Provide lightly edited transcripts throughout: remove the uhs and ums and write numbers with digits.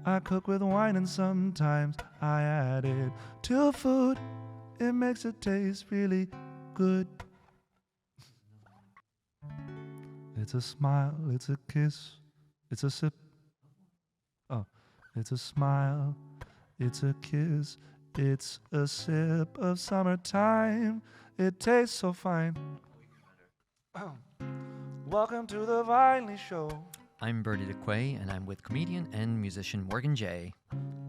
I cook with wine and sometimes I add it to food. It makes it taste really good. It's a smile, it's a kiss, it's a sip. Oh, it's a smile, it's a kiss, it's a sip of summertime. It tastes so fine. Welcome to the Vinely Show. I'm Bertie DeQuay, and I'm with comedian and musician Morgan J.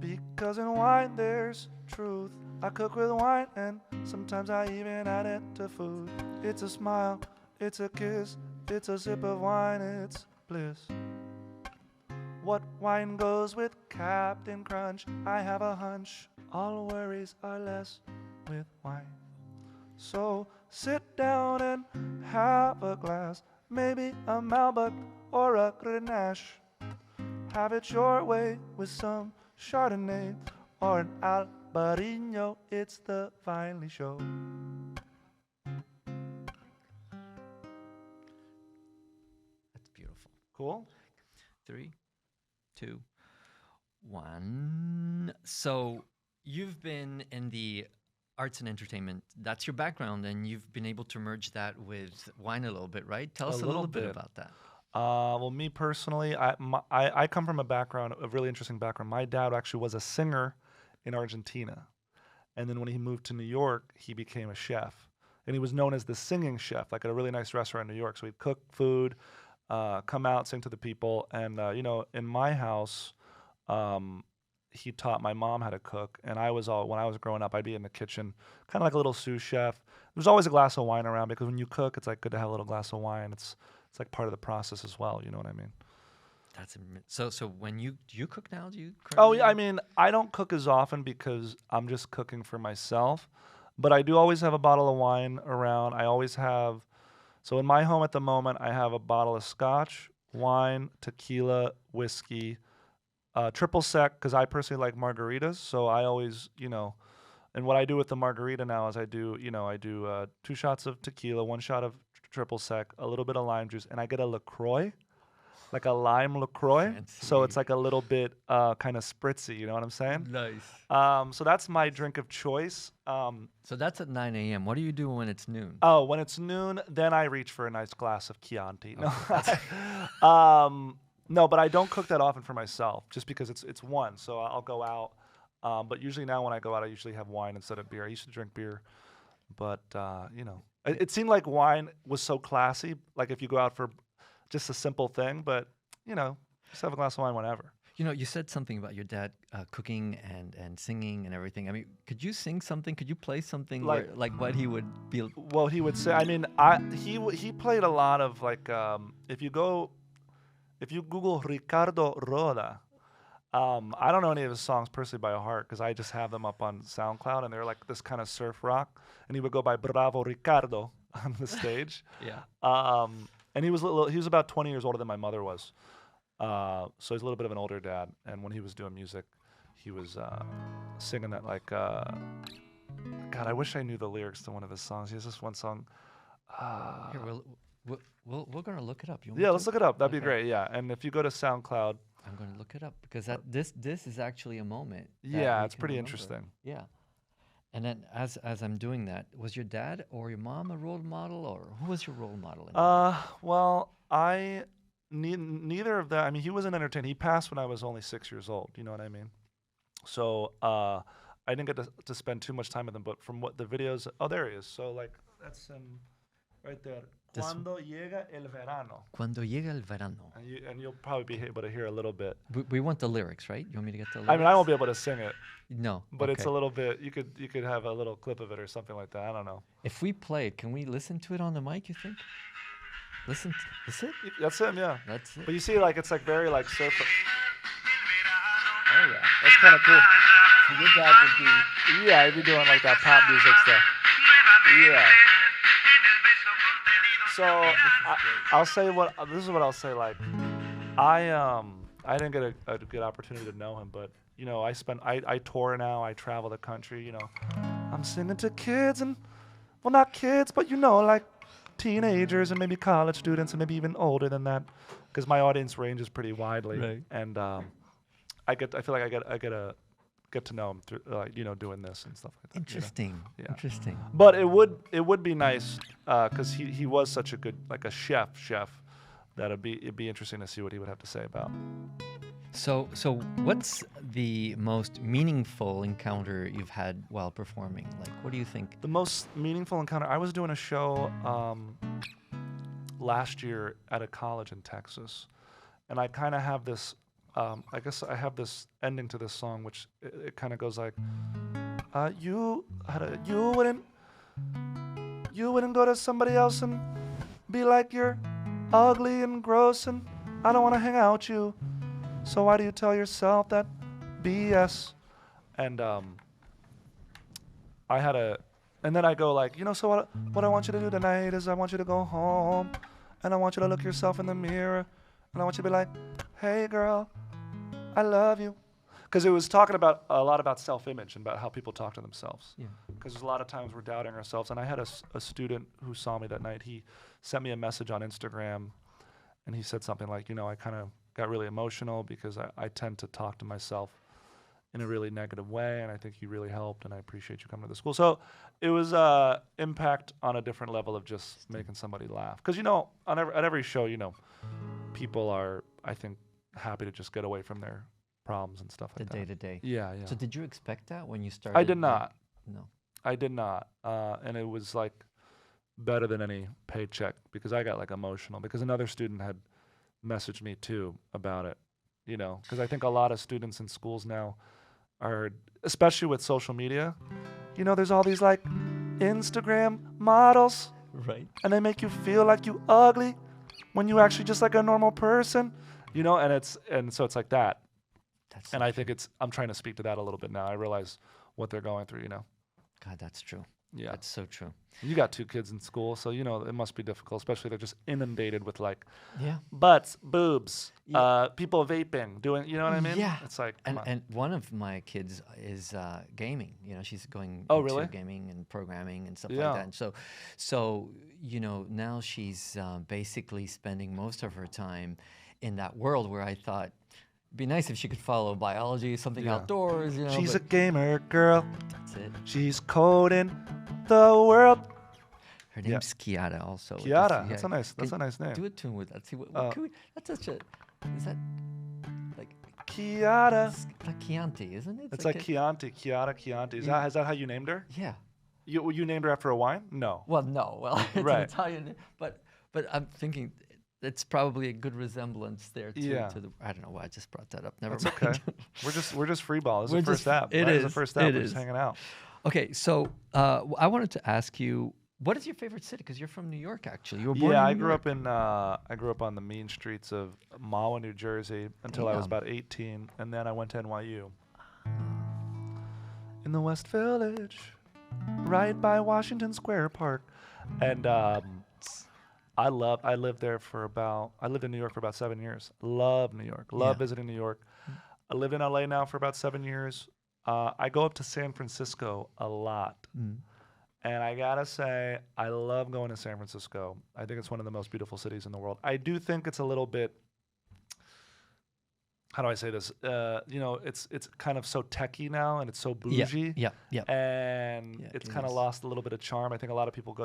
Because in wine there's truth. I cook with wine and sometimes I even add it to food. It's a smile, it's a kiss, it's a sip of wine, it's bliss. What wine goes with Captain Crunch? I have a hunch. All worries are less with wine. So sit down and have a glass, maybe a Malbec or a Grenache. Have it your way with some Chardonnay or an Albarino. It's the Vinely Show. That's beautiful. Cool? 3, 2, 1. So you've been in the arts and entertainment. That's your background, and you've been able to merge that with wine a little bit, right? Tell us a little bit about that. Well, me personally, I come from a really interesting background. My dad actually was a singer in Argentina. And then when he moved to New York, he became a chef. And he was known as the singing chef, like at a really nice restaurant in New York. So he'd cook food, come out, sing to the people. And, in my house, he taught my mom how to cook. And when I was growing up, I'd be in the kitchen, kind of like a little sous chef. There's always a glass of wine around because when you cook, it's like good to have a little glass of wine. It's like part of the process as well. You know what I mean? So when do you cook now? Do you? Oh yeah, I mean, I don't cook as often because I'm just cooking for myself. But I do always have a bottle of wine around. I always have. So in my home at the moment, I have a bottle of scotch, wine, tequila, whiskey, triple sec because I personally like margaritas. So I always, and what I do with the margarita now is I do 2 shots of tequila, 1 shot of triple sec, a little bit of lime juice, and I get a LaCroix, like a lime LaCroix. Fancy. So it's like a little bit kind of spritzy, you know what I'm saying? Nice. So that's my drink of choice. So that's at 9 a.m. What do you do when it's noon? Oh, when it's noon, then I reach for a nice glass of Chianti. No, no, but I don't cook that often for myself just because it's one. So I'll go out. But usually now when I go out, I usually have wine instead of beer. I used to drink beer, but it seemed like wine was so classy. Like if you go out for just a simple thing, but just have a glass of wine whenever. You said something about your dad cooking and singing and everything. I mean, could you sing something? Could you play something like what he would be? Well, he would say. I mean, he played a lot of like if you Google Ricardo Roda. I don't know any of his songs personally by heart because I just have them up on SoundCloud and they're like this kind of surf rock. And he would go by Bravo Ricardo on the stage. Yeah. And he was about 20 years older than my mother was. So he's a little bit of an older dad. And when he was doing music, he was singing that like, God, I wish I knew the lyrics to one of his songs. He has this one song. Here, we're gonna look it up. You want Yeah, me let's to? look it up. That'd be Okay. great. Yeah. And if you go to SoundCloud. I'm gonna look it up because this is actually a moment. that Yeah, we it's can pretty remember. interesting. Yeah. And then as I'm doing that, was your dad or your mom a role model, or who was your role model? Well, neither of that. I mean, he was an entertainer. He passed when I was only 6 years old. You know what I mean? So I didn't get to spend too much time with him. But from what the videos, oh, there he is. So like that's him, right there. Cuando llega el verano. Cuando llega el verano. And you'll probably be able to hear a little bit. We want the lyrics, right? You want me to get the lyrics? I mean, I won't be able to sing it, No. but it's a okay. little bit. You could have a little clip of it or something like that. I don't know. If we play it, can we listen to it on the mic? You think? Listen. Is it? That's him, yeah. That's it. But you see, like it's like very like surf. Oh yeah. That's kind of cool. So your dad would be. Yeah, he'd be doing like that pop music stuff. Yeah. So I'll say this is what I'll say. Like I didn't get a good opportunity to know him, but I tour now. I travel the country. I'm singing to kids and well, not kids, but like teenagers and maybe college students and maybe even older than that, because my audience ranges pretty widely. Right. And I feel like I get to know him through doing this and stuff like that. Interesting. Yeah. Interesting. But it would be nice because he was such a good like a chef that it'd be interesting to see what he would have to say about. So what's the most meaningful encounter you've had while performing? Like, what do you think? The most meaningful encounter. I was doing a show last year at a college in Texas, and I kind of have this. I guess I have this ending to this song, which it kind of goes like, you wouldn't go to somebody else and be like you're ugly and gross, and I don't want to hang out with you. So why do you tell yourself that BS? And and then I go like, so what I want you to do tonight is I want you to go home, and I want you to look yourself in the mirror, and I want you to be like, hey girl, I love you. Because it was talking about a lot about self-image and about how people talk to themselves. Yeah. Because there's a lot of times we're doubting ourselves. And I had a student who saw me that night. He sent me a message on Instagram, and he said something like, I kind of got really emotional because I tend to talk to myself in a really negative way, and I think you really helped, and I appreciate you coming to the school. So it was impact on a different level of just making somebody laugh. Because, at every show, people are, I think, happy to just get away from their problems and stuff like that. The day-to-day. Yeah. So did you expect that when you started? I did not. No. I did not. And it was like better than any paycheck because I got like emotional because another student had messaged me too about it, because I think a lot of students in schools now are, especially with social media, there's all these like Instagram models, Right. and they make you feel like you ugly when you actually just like a normal person, and so it's like that. That's And I think I'm trying to speak to that a little bit now. I realize what they're going through, God, that's true. Yeah. That's so true. You got 2 kids in school, so it must be difficult, especially they're just inundated with like Yeah. butts, boobs, Yeah. people vaping, doing, you know what I mean? Yeah. It's like, come on. And one of my kids is gaming. She's going Oh, into really? gaming and programming and stuff Yeah. like that. And so now she's basically spending most of her time in that world where I thought it'd be nice if she could follow biology, something Yeah. outdoors. She's a but gamer girl. that's it. She's coding the world. Her Yeah. name's Kiara also. Kiara, that's a nice Can name. Do a tune with that. See what can we? That's such a. Is that like? Kiara. It's like Chianti, isn't it? It's like Chianti, Chianti. Is that how you named her? Yeah. You named her after a wine? No. Well, no. Well, it's Right. an Italian, but I'm thinking it's probably a good resemblance there to Yeah. the. I don't know why I just brought that up. Never It's mind. okay. We're just free ball. This We're is the first just- app. it right? It's the is, first app. it We're just is. hanging out. Okay, so I wanted to ask you, what is your favorite city? Because you're from New York, actually. You were born Yeah, in I New grew York. up I grew up on the mean streets of Mahwah, New Jersey until I was Damn. about 18, and then I went to NYU. In the West Village, right by Washington Square Park. And I lived in New York for about 7 years. Love New York. Love Yeah. visiting New York. I live in LA now for about 7 years. I go up to San Francisco a lot. Mm. And I gotta say, I love going to San Francisco. I think it's one of the most beautiful cities in the world. I do think it's a little bit, how do I say this? It's kind of so techie now, and it's so bougie. Yeah. And Yeah, it's it kind of is. lost a little bit of charm. I think a lot of people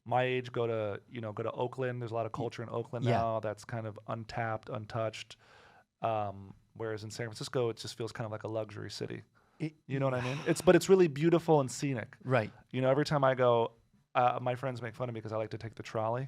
my age go to Oakland. There's a lot of culture in Oakland Yeah. now that's kind of untapped, untouched. Whereas in San Francisco, it just feels kind of like a luxury city. You know what I mean? But it's really beautiful and scenic. Right. Every time I go, my friends make fun of me because I like to take the trolley,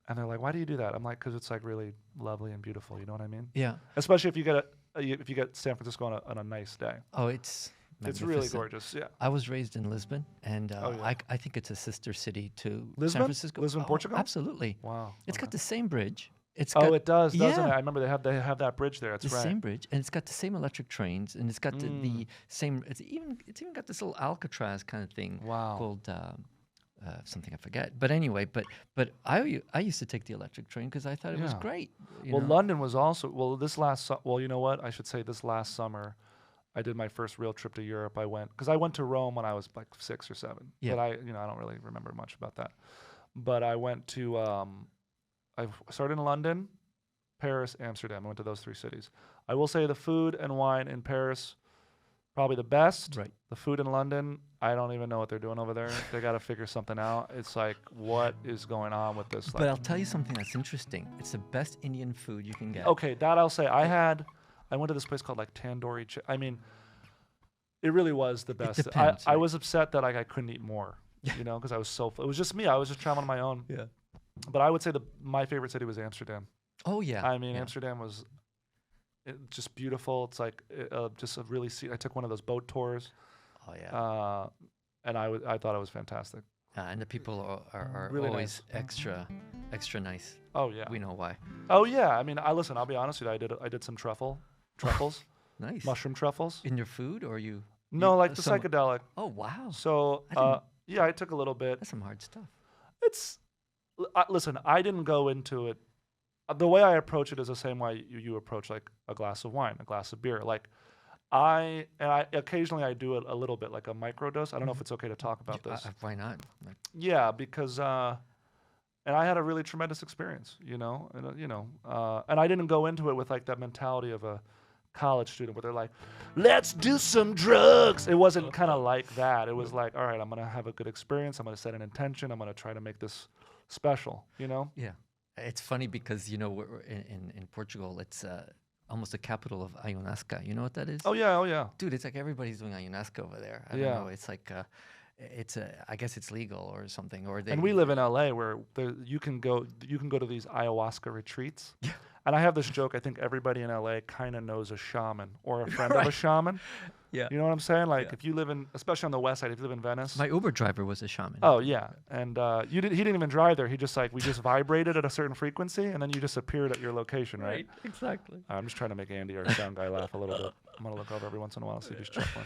and they're like, "Why do you do that?" I'm like, "Because it's like really lovely and beautiful." You know what I mean? Yeah. Especially if you get San Francisco on a nice day. Oh, it's It's really magnificent. gorgeous. Yeah. I was raised in Lisbon, and Oh, yeah. I think it's a sister city to San Lisbon? Francisco. Lisbon, Oh, Portugal? Absolutely. Wow. It's got okay. the same bridge. It's Oh, got it does, doesn't yeah. it? I remember they have that bridge there. That's the right. same bridge, and it's got the same electric trains, and it's got the same. It's even got this little Alcatraz kind of thing Wow. called something I forget. But anyway, but I used to take the electric train because I thought it was Yeah. great. Well, London was also you know what? I should say this last summer, I did my first real trip to Europe. I went to Rome when I was like 6 or 7. Yeah. But I don't really remember much about that. But I went to I started in London, Paris, Amsterdam. I went to those 3 cities. I will say the food and wine in Paris, probably the best. Right. The food in London, I don't even know what they're doing over there. They got to figure something out. It's like, what is going on with this? But I'll tell you something that's interesting. It's the best Indian food you can get. Okay, that I'll say. I went to this place called like Tandoori. I mean, it really was the best. depends, I right? was upset that like I couldn't eat more, you know, because I was so. It was just me. I was just traveling on my own. Yeah. But I would say my favorite city was Amsterdam. Oh yeah. I mean, yeah. Amsterdam was just beautiful. It's like just a really. I took one of those boat tours, Oh yeah. and I thought it was fantastic. And the people are Really always extra nice. Oh yeah. We know why. Oh yeah. I mean, listen. I'll be honest with you. I did some truffles, Nice. mushroom truffles. In your food, or you? No, you- like the some- psychedelic. Oh wow. So I didn't- yeah, I took a little bit. That's some hard stuff. It's listen. I didn't go into it. The way I approach it is the same way you approach like a glass of wine, a glass of beer. Like I occasionally I do it a little bit, like a microdose. I don't know if it's okay to talk about this. Why not? Like, Yeah, because and I had a really tremendous experience, and I didn't go into it with like that mentality of a college student where they're like, let's do some drugs. It wasn't kind of like that. It was like, all right, I'm gonna have a good experience. I'm gonna set an intention. I'm gonna try to make this special, you know? yeah. It's funny because we're in Portugal. It's almost the capital of ayahuasca. You know what that is? Oh yeah. Dude, it's like everybody's doing ayahuasca over there. I Yeah. don't know. It's like I guess it's legal or something. Or they. And we live in LA where you can go to these ayahuasca retreats. Yeah. And I have this joke. I think everybody in LA kind of knows a shaman or a friend of a Right. shaman. Yeah. You know what I'm saying? Like Yeah. if you live especially on the west side, if you live in Venice. My Uber driver was a shaman. Oh yeah, and he didn't even drive there. We just vibrated at a certain frequency, and then you just appeared at your location, right? Exactly. I'm just trying to make Andy, our sound guy, laugh a little bit. I'm gonna look over every once in a while, see if he's chuckling.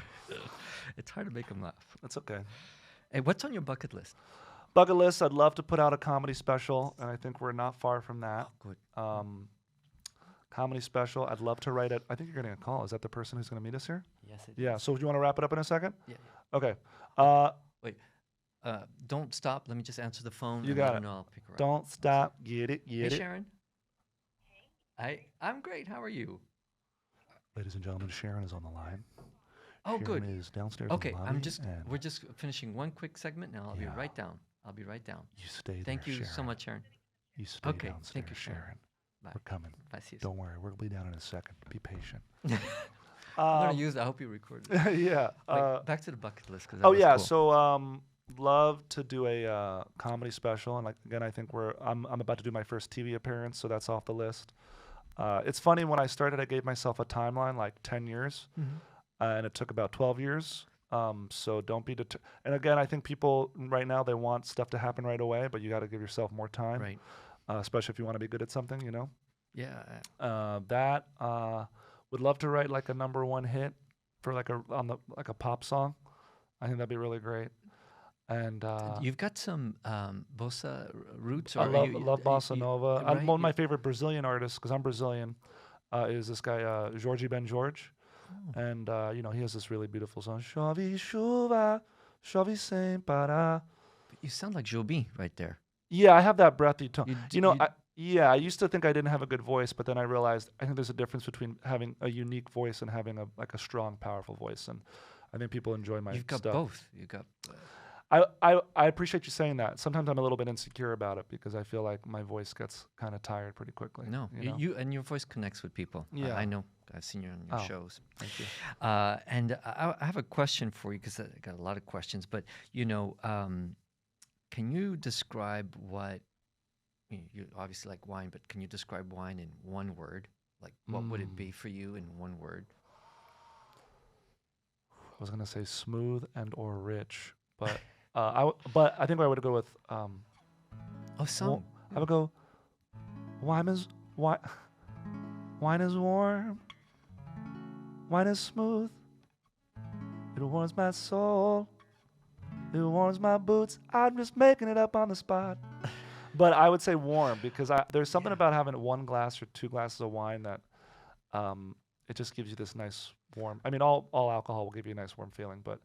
It's hard to make him laugh. That's okay. Hey, what's on your bucket list? Bucket list. I'd love to put out a comedy special, and I think we're not far from that. Good. Comedy special. I'd love to write it. I think you're getting a call. Is that the person who's gonna meet us here? Yes, it Yeah. So do you want to wrap it up in a second? Yeah. Okay. Wait. Don't stop. Let me just answer the phone. You and got let it. him know I'll pick her up. Don't stop. Get it. Hey, Get it. Sharon. I'm great. How are you? Ladies and gentlemen, Sharon is on the line. Oh, Sharon good. is downstairs in Okay, the lobby, and we're just finishing one quick segment now. I'll be Yeah. right down. I'll be right down. you stay there, Thank you so Sharon. much, Sharon. You stay Okay, downstairs, thank you, Sharon. Sharon. Bye. We're coming. Bye, see you. Don't worry, we'll be down in a second. Be patient. I'm gonna use. I hope you recorded. it. yeah. Like, back to the bucket list. Cause Oh was yeah. cool. So love to do a comedy special, and like again, I think I'm about to do my first TV appearance, so that's off the list. It's funny, when I started, I gave myself a timeline like 10 years, Mhm. and it took about 12 years. So don't be and again, I think people right now, they want stuff to happen right away, but you got to give yourself more time, Right. Especially if you want to be good at something, you know. Yeah. Would love to write like a #1 hit for like a pop song. I think that'd be really great. And You've got some bossa roots. I Or love bossa nova. right, One of my favorite Brazilian artists, because I'm Brazilian, is this guy Jorge Ben Jorge, and he has this really beautiful song. Chove chuva, chove sem parar. You sound like Joby right there. Yeah, I have that breathy tone. You I used to think I didn't have a good voice, but then I realized I think there's a difference between having a unique voice and having a strong, powerful voice. And I think people enjoy my You've got stuff. both. You got. I appreciate you saying that. Sometimes I'm a little bit insecure about it because I feel like my voice gets kind of tired pretty quickly. No, you know? you and your voice connects with people. Yeah. I know. I've seen you on your Oh. shows. Thank you. And I have a question for you because I got a lot of questions. But can you describe what you obviously like wine? But can you describe wine in one word? Like, what would it be for you in one word? I was gonna say smooth and or rich, but but I think I would go with Oh, some. Well, I would go. Wine is wine. Wine is warm. Wine is smooth. It warms my soul. It warms my boots. I'm just making it up on the spot. But I would say warm because there's something about having one glass or two glasses of wine that it just gives you this nice warm. I mean, all alcohol will give you a nice warm feeling, but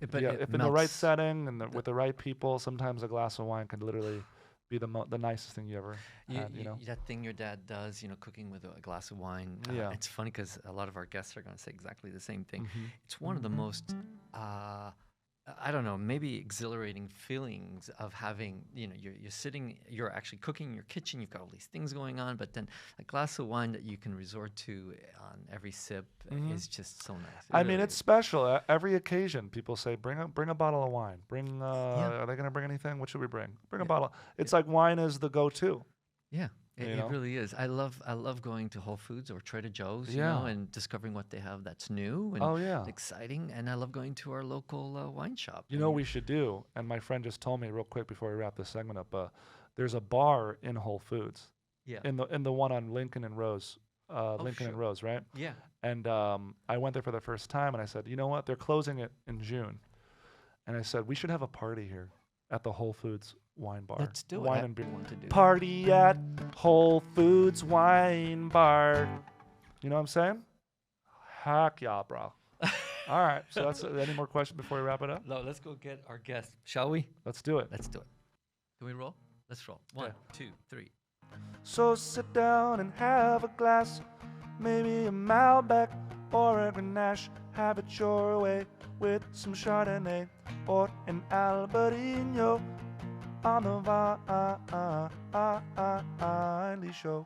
But yeah, it if in the right melts. setting and with the right people, sometimes a glass of wine can literally be the nicest thing you ever had, you know? That thing your dad does, cooking with a glass of wine. Yeah. It's funny because a lot of our guests are going to say exactly the same thing. Mhm. It's one of the most, I don't know, maybe exhilarating feelings of having, you're sitting, you're actually cooking in your kitchen, you've got all these things going on, but then a glass of wine that you can resort to on every sip is just so nice. I mean, it's special. Every occasion, people say, bring a bottle of wine. Are they going to bring anything? What should we bring? Bring a bottle. It's like wine is the go-to. Yeah, You it know? really is. I love going to Whole Foods or Trader Joe's, Yeah. and discovering what they have that's new and Oh, yeah. exciting. And I love going to our local wine shop. You know what we should do? And my friend just told me real quick before we wrap this segment up. There's a bar in Whole Foods. Yeah. In the one on Lincoln and Rose. Lincoln and sure. Rose, right? Yeah. And I went there for the first time, and I said, you know what? They're closing it in June. And I said, we should have a party here at the Whole Foods wine bar. Let's do it. Wine I and beer. want to do it. Party at Whole Foods wine bar. You know what I'm saying? Heck yeah, bro. All right. So that's any more questions before we wrap it up? No, let's go get our guest, shall we? Let's do it. Let's do it. Can we roll? Let's roll. 1, 2, 3. So sit down and have a glass, maybe a Malbec or a Grenache. Have it your way with some Chardonnay or an Albarino on the Vinely Show.